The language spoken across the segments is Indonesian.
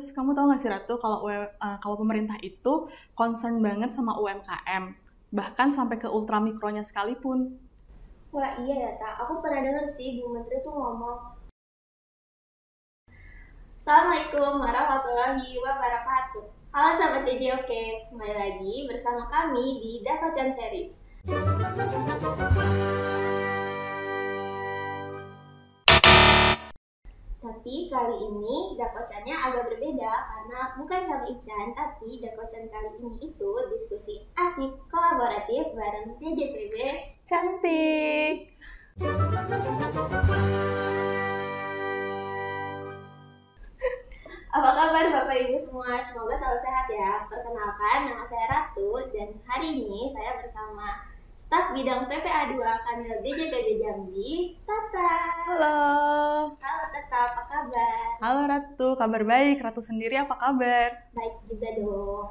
Terus kamu tahu nggak sih Ratu, kalau pemerintah itu concern banget sama UMKM, bahkan sampai ke ultramikronya sekalipun. Wah iya ya Kak, aku pernah dengar sih Bu Menteri tuh ngomong, Assalamualaikum warahmatullahi wabarakatuh. Halo sahabat DJOK, kembali lagi bersama kami di Dakocan Series. Tapi kali ini Dakocannya agak berbeda karena bukan sama Ican, tapi Dakocan kali ini itu diskusi asik kolaboratif bareng DJPB. Cantik! Apa kabar Bapak Ibu semua? Semoga selalu sehat ya. Perkenalkan, nama saya Ratu dan hari ini saya bersama staf bidang PPA 2 Kanwil DJPB Jambi, Tata. Halo! Halo Tata, apa kabar? Halo Ratu, kabar baik. Ratu sendiri apa kabar? Baik juga dong.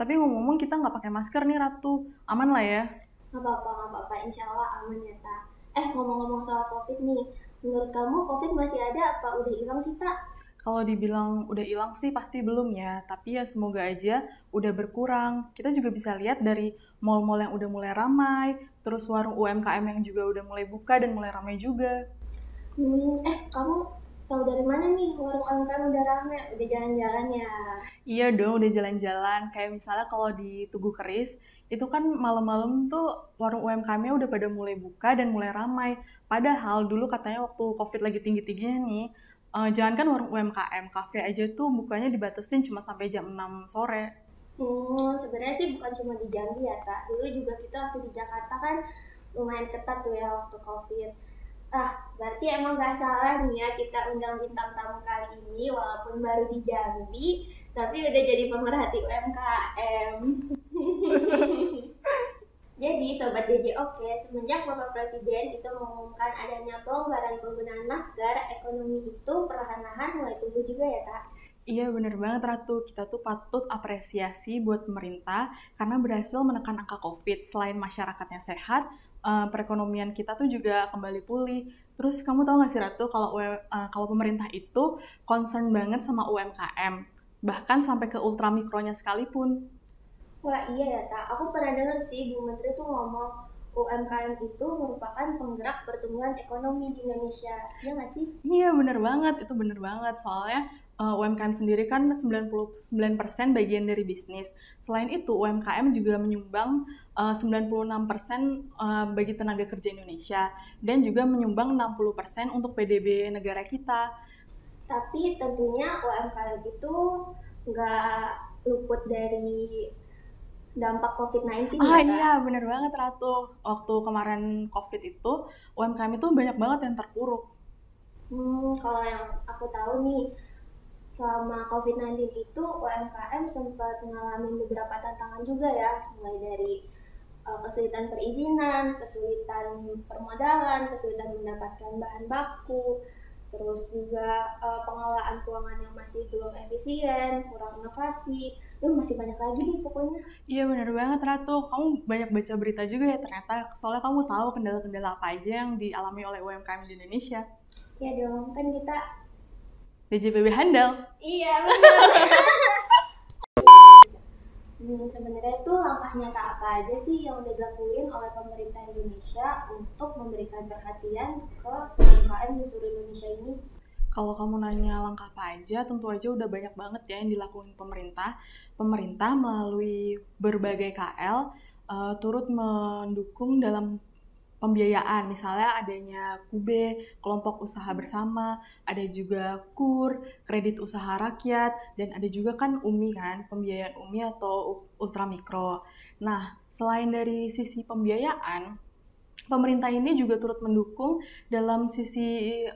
Tapi ngomong-ngomong kita nggak pakai masker nih Ratu. Aman lah ya? Nggak apa-apa. Insya Allah aman ya, Tak. Ngomong-ngomong soal COVID nih, menurut kamu COVID masih ada apa udah hilang sih, Tak? Kalau dibilang udah hilang sih pasti belum ya, tapi ya semoga aja udah berkurang. Kita juga bisa lihat dari mall-mall yang udah mulai ramai, terus warung UMKM yang juga udah mulai buka dan mulai ramai juga. Kamu tahu dari mana nih warung UMKM udah rame, udah jalan-jalan ya? Iya dong, udah jalan-jalan. Kayak misalnya kalau di Tugu Keris, itu kan malam-malam tuh warung UMKM-nya udah pada mulai buka dan mulai ramai. Padahal dulu katanya waktu COVID lagi tinggi-tingginya nih, jangankan warung UMKM, kafe aja tuh bukanya dibatasin cuma sampai jam 6 sore. Sebenarnya sih bukan cuma di Jambi ya, Kak. Dulu juga kita waktu di Jakarta kan lumayan ketat tuh ya waktu COVID. Berarti emang gak salah nih ya kita undang bintang tamu kali ini walaupun baru di Jambi, tapi udah jadi pemerhati UMKM. Jadi Sobat DJ Oke, semenjak Bapak Presiden itu mengumumkan adanya pelonggaran penggunaan masker, ekonomi itu perlahan-lahan mulai tumbuh juga ya, Kak? Iya bener banget Ratu, kita tuh patut apresiasi buat pemerintah karena berhasil menekan angka COVID. Selain masyarakatnya sehat, perekonomian kita tuh juga kembali pulih. Terus kamu tahu nggak sih Ratu, kalau pemerintah itu concern banget sama UMKM, bahkan sampai ke ultramikronya sekalipun. Wah iya ya Kak, aku pernah dengar sih Bu Menteri tuh ngomong UMKM itu merupakan penggerak pertumbuhan ekonomi di Indonesia. Iya nggak sih? Iya bener banget, itu bener banget. Soalnya UMKM sendiri kan 99% bagian dari bisnis. Selain itu UMKM juga menyumbang 96% bagi tenaga kerja Indonesia dan juga menyumbang 60% untuk PDB negara kita. Tapi tentunya UMKM itu nggak luput dari dampak COVID-19 ya Kak? Iya bener banget Ratu. Waktu kemarin COVID itu UMKM itu banyak banget yang terpuruk. Kalau yang aku tahu nih, selama COVID-19 itu UMKM sempat mengalami beberapa tantangan juga ya, mulai dari kesulitan perizinan, kesulitan permodalan, kesulitan mendapatkan bahan baku, terus juga pengelolaan keuangan yang masih belum efisien, kurang inovasi, masih banyak lagi nih pokoknya. Iya bener banget Ratu, kamu banyak baca berita juga ya ternyata, soalnya kamu tahu kendala-kendala apa aja yang dialami oleh UMKM di Indonesia. Ya dong, kan kita DJPB handal. iya benar. Sebenarnya itu langkah nyata apa aja sih yang udah dilakuin oleh pemerintah Indonesia untuk memberikan perhatian ke UMKM di seluruh Indonesia ini? Kalau kamu nanya langkah apa aja, tentu aja udah banyak banget ya yang dilakuin pemerintah. Pemerintah melalui berbagai KL turut mendukung dalam pembiayaan, misalnya adanya KUBE, kelompok usaha bersama, ada juga KUR, kredit usaha rakyat, dan ada juga kan UMI kan, pembiayaan UMI atau ultramikro. Nah, selain dari sisi pembiayaan, pemerintah ini juga turut mendukung dalam sisi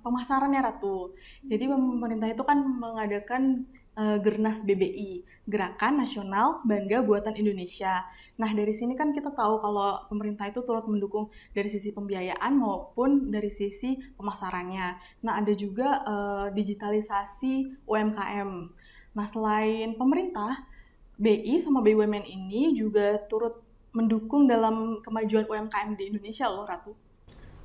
pemasarannya Ratu. Jadi pemerintah itu kan mengadakan Gernas BBI, Gerakan Nasional Bangga Buatan Indonesia. Nah dari sini kan kita tahu kalau pemerintah itu turut mendukung dari sisi pembiayaan maupun dari sisi pemasarannya. Nah ada juga digitalisasi UMKM. Nah selain pemerintah, BI sama BUMN ini juga turut mendukung dalam kemajuan UMKM di Indonesia loh Ratu.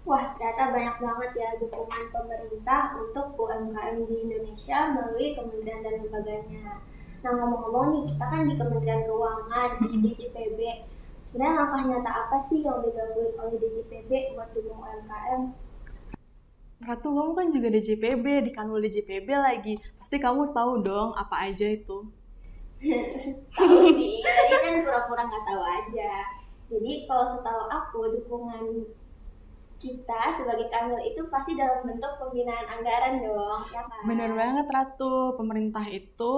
Wah, ternyata banyak banget ya dukungan pemerintah untuk UMKM di Indonesia melalui kementerian dan lembaganya. Nah, ngomong-ngomong nih, kita kan di Kementerian Keuangan, di DJPB. Sebenarnya langkah nyata apa sih yang dilakukan oleh DJPB buat dukung UMKM? Ratu, kamu kan juga DJPB, di Kanwil DJPB lagi. Pasti kamu tahu dong apa aja itu. Tahu sih, tadi kan pura-pura nggak tahu aja. Jadi kalau setahu aku, dukungan kita sebagai kanwil itu pasti dalam bentuk pembinaan anggaran dong, ya kan? Bener banget Ratu, pemerintah itu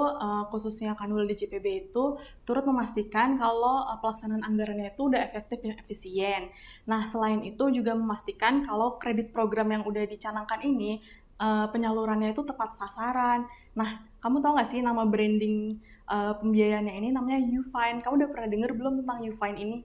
khususnya Kanwil DJPB itu turut memastikan kalau pelaksanaan anggarannya itu udah efektif dan efisien. Nah, selain itu juga memastikan kalau kredit program yang udah dicanangkan ini penyalurannya itu tepat sasaran. Nah, kamu tahu nggak sih nama branding pembiayaannya ini namanya Ufine. Kamu udah pernah denger belum tentang Ufine ini?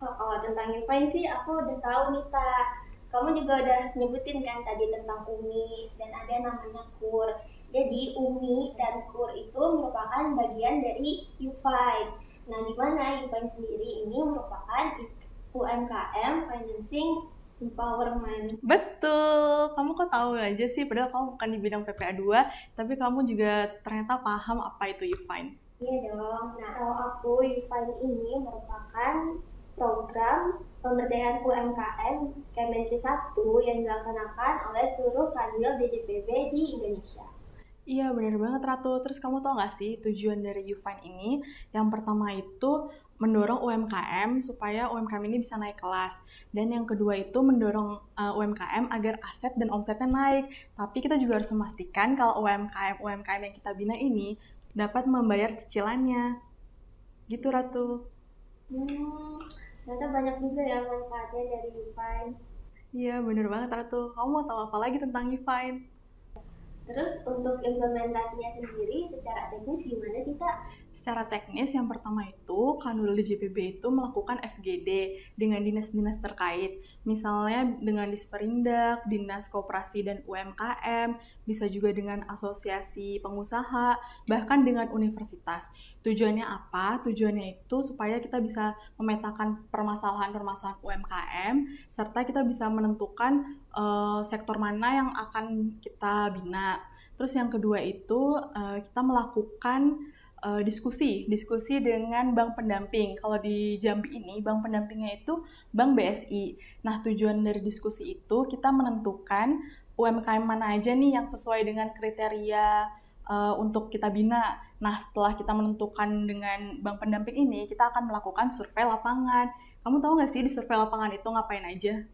Oh, kalau tentang Ufine sih aku udah tahu nih, Tak. Kamu juga udah nyebutin kan tadi tentang UMI dan ada namanya KUR. Jadi UMI dan KUR itu merupakan bagian dari Ufine. Nah, di mana Ufine sendiri ini merupakan UMKM Financing Empowerment. Betul, kamu kok tahu aja sih, padahal kamu bukan di bidang PPA 2, tapi kamu juga ternyata paham apa itu Ufine. Iya dong. Nah, kalau aku, Ufine ini merupakan program pemberdayaan UMKM Kementerian 1 yang dilaksanakan oleh seluruh kanwil DJPB di Indonesia. Iya bener banget Ratu, terus kamu tau gak sih tujuan dari Ufine ini? Yang pertama itu mendorong UMKM supaya UMKM ini bisa naik kelas. Dan yang kedua itu mendorong UMKM agar aset dan omsetnya naik. Tapi kita juga harus memastikan kalau UMKM yang kita bina ini dapat membayar cicilannya. Gitu Ratu. Ternyata banyak juga ya manfaatnya dari Ufine. Iya bener banget Ratu. Kamu mau tahu apa lagi tentang Ufine? Terus untuk implementasinya sendiri secara teknis gimana sih, Tak? Secara teknis yang pertama itu Kanwil DJPB itu melakukan FGD dengan dinas-dinas terkait. Misalnya dengan Disperindak, Dinas Koperasi dan UMKM, bisa juga dengan asosiasi pengusaha, bahkan dengan universitas. Tujuannya apa? Tujuannya itu supaya kita bisa memetakan permasalahan-permasalahan UMKM, serta kita bisa menentukan sektor mana yang akan kita bina. Terus yang kedua itu kita melakukan diskusi dengan bank pendamping. Kalau di Jambi ini bank pendampingnya itu Bank BSI. Nah, tujuan dari diskusi itu kita menentukan UMKM mana aja nih yang sesuai dengan kriteria untuk kita bina. Nah, setelah kita menentukan dengan bank pendamping ini, kita akan melakukan survei lapangan. Kamu tahu nggak sih di survei lapangan itu ngapain aja?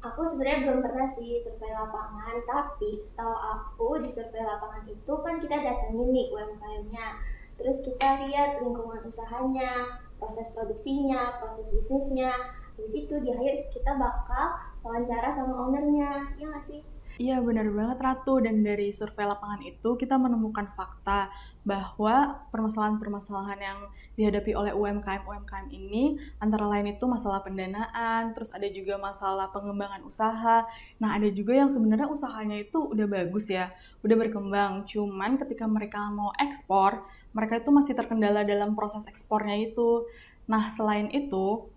Aku sebenarnya belum pernah sih survei lapangan, tapi setahu aku di survei lapangan itu kan kita datangin nih UMKM-nya. Terus kita lihat lingkungan usahanya, proses produksinya, proses bisnisnya. Habis itu di akhir kita bakal wawancara sama ownernya, ya nggak sih? Iya benar banget Ratu, dan dari survei lapangan itu kita menemukan fakta bahwa permasalahan-permasalahan yang dihadapi oleh UMKM ini antara lain itu masalah pendanaan, terus ada juga masalah pengembangan usaha. Nah ada juga yang sebenarnya usahanya itu udah bagus ya, udah berkembang, cuman ketika mereka mau ekspor, mereka itu masih terkendala dalam proses ekspornya itu. Nah selain itu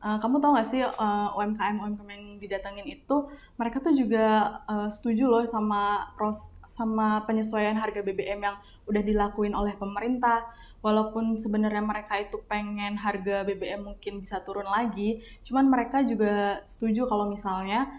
kamu tahu nggak sih UMKM yang didatangin itu mereka tuh juga setuju loh sama penyesuaian harga BBM yang udah dilakuin oleh pemerintah. Walaupun sebenarnya mereka itu pengen harga BBM mungkin bisa turun lagi, cuman mereka juga setuju kalau misalnya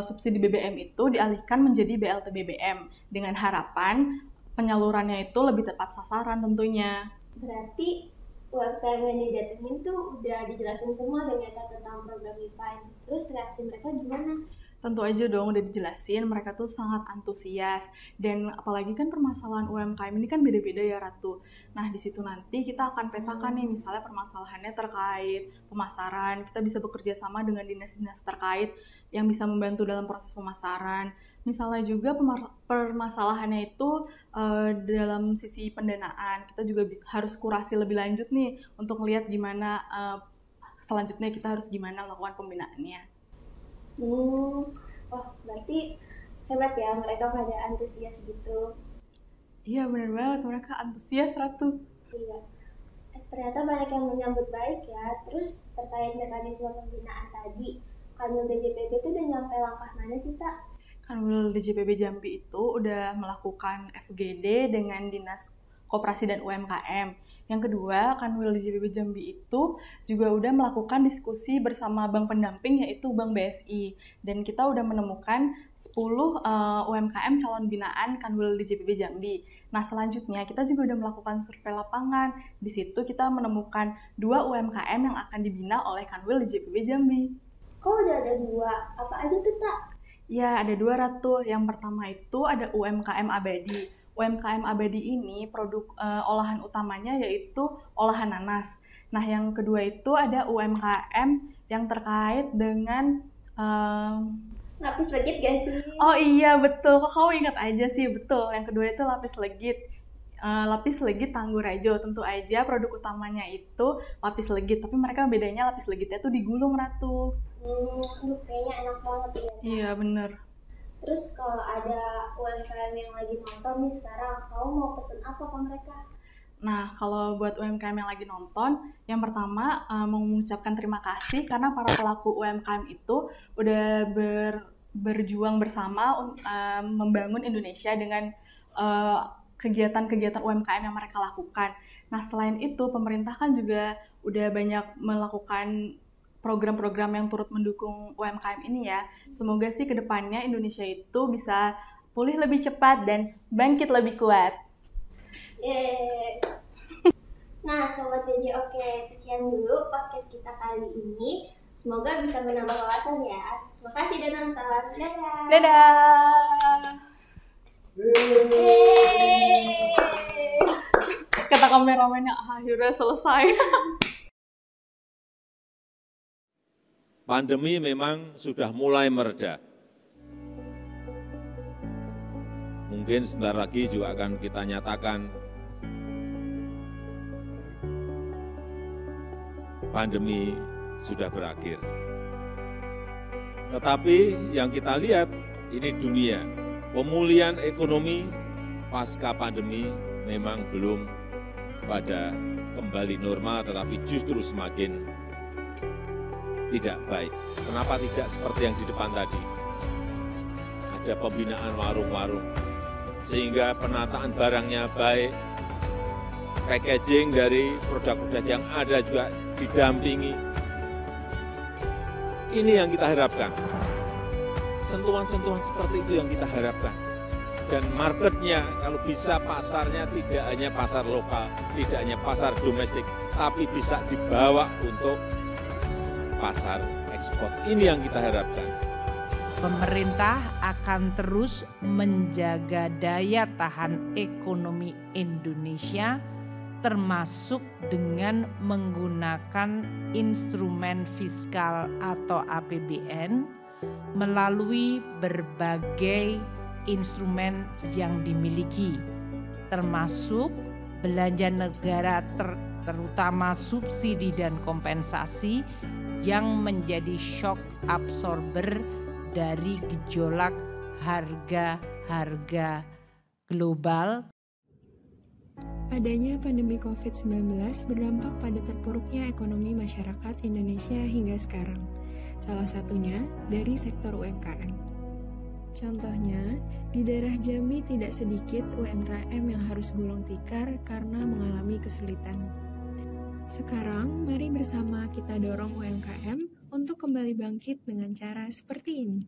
subsidi BBM itu dialihkan menjadi BLT BBM dengan harapan penyalurannya itu lebih tepat sasaran tentunya. Berarti UMKM yang didatengin tuh udah dijelasin semua ternyata tentang program Ufine. Terus reaksi mereka gimana? Tentu aja dong udah dijelasin, mereka tuh sangat antusias. Dan apalagi kan permasalahan UMKM ini kan beda-beda ya Ratu. Nah di situ nanti kita akan petakan nih misalnya permasalahannya terkait pemasaran. Kita bisa bekerja sama dengan dinas-dinas terkait yang bisa membantu dalam proses pemasaran. Misalnya juga permasalahannya itu dalam sisi pendanaan. Kita juga harus kurasi lebih lanjut nih untuk melihat gimana selanjutnya kita harus gimana melakukan pembinaannya. Wah, berarti hebat ya mereka pada antusias gitu. Iya benar banget, mereka antusias Ratu. Iya. Ternyata banyak yang menyambut baik ya. Terus terkait mekanisme pembinaan tadi, Kanwil DJPB itu udah nyampe langkah mana sih, Tak? Kanwil DJPB Jambi itu udah melakukan FGD dengan Dinas Koperasi dan UMKM. Yang kedua, Kanwil DJPB Jambi itu juga udah melakukan diskusi bersama bank pendamping yaitu Bank BSI. Dan kita udah menemukan 10 UMKM calon binaan Kanwil DJPB Jambi. Nah, selanjutnya kita juga udah melakukan survei lapangan. Di situ kita menemukan 2 UMKM yang akan dibina oleh Kanwil DJPB Jambi. Oh, udah ada 2. Apa aja tuh, Tak? Ya, ada 2 Ratu. Yang pertama itu ada UMKM Abadi. UMKM Abadi ini produk olahan utamanya yaitu olahan nanas. Nah, yang kedua itu ada UMKM yang terkait dengan Lapis legit gak sih? Oh iya, betul. Kok kamu ingat aja sih? Betul. Yang kedua itu lapis legit. Lapis legit Tanggurejo. Tentu aja produk utamanya itu lapis legit, tapi mereka bedanya lapis legitnya tuh digulung, Ratu. Kayaknya enak banget ya. Iya, bener. Terus kalau ada UMKM yang lagi nonton nih sekarang, kamu mau pesen apa ke mereka? Nah, kalau buat UMKM yang lagi nonton, yang pertama mau mengucapkan terima kasih karena para pelaku UMKM itu udah berjuang bersama membangun Indonesia dengan kegiatan-kegiatan UMKM yang mereka lakukan. Nah, selain itu, pemerintah kan juga udah banyak melakukan program-program yang turut mendukung UMKM ini ya. Semoga sih kedepannya Indonesia itu bisa pulih lebih cepat dan bangkit lebih kuat. Yeay. Nah, Sobat DJ Oke, sekian dulu podcast kita kali ini. Semoga bisa menambah wawasan ya. Terima kasih dan nonton. Dadah. Dadah. Kata kameramennya akhirnya selesai. Pandemi memang sudah mulai mereda. Mungkin sebentar lagi juga akan kita nyatakan pandemi sudah berakhir. Tetapi yang kita lihat ini dunia, pemulihan ekonomi pasca pandemi memang belum pada kembali normal, tetapi justru semakin tidak baik. Kenapa tidak seperti yang di depan tadi? Ada pembinaan warung-warung, sehingga penataan barangnya baik, packaging dari produk-produk yang ada juga didampingi. Ini yang kita harapkan. Sentuhan-sentuhan seperti itu yang kita harapkan. Dan marketnya, kalau bisa pasarnya tidak hanya pasar lokal, tidak hanya pasar domestik, tapi bisa dibawa untuk pasar ekspor. Ini yang kita harapkan. Pemerintah akan terus menjaga daya tahan ekonomi Indonesia, termasuk dengan menggunakan instrumen fiskal atau APBN melalui berbagai instrumen yang dimiliki, termasuk belanja negara terutama subsidi dan kompensasi yang menjadi shock absorber dari gejolak harga-harga global. Adanya pandemi COVID-19 berdampak pada terpuruknya ekonomi masyarakat Indonesia hingga sekarang, salah satunya dari sektor UMKM. Contohnya, di daerah Jambi tidak sedikit UMKM yang harus gulung tikar karena mengalami kesulitan. Sekarang, mari bersama kita dorong UMKM untuk kembali bangkit dengan cara seperti ini.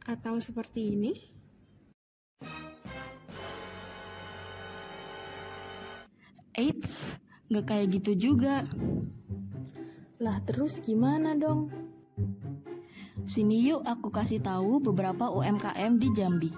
Atau seperti ini. Eits, nggak kayak gitu juga. Lah terus gimana dong? Sini yuk aku kasih tahu beberapa UMKM di Jambi.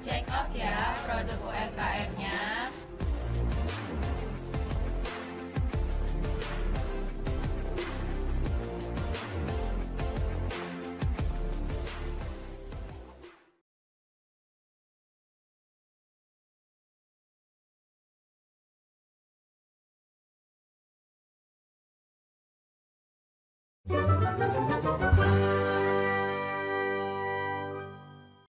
check out ya produk UMKM-nya.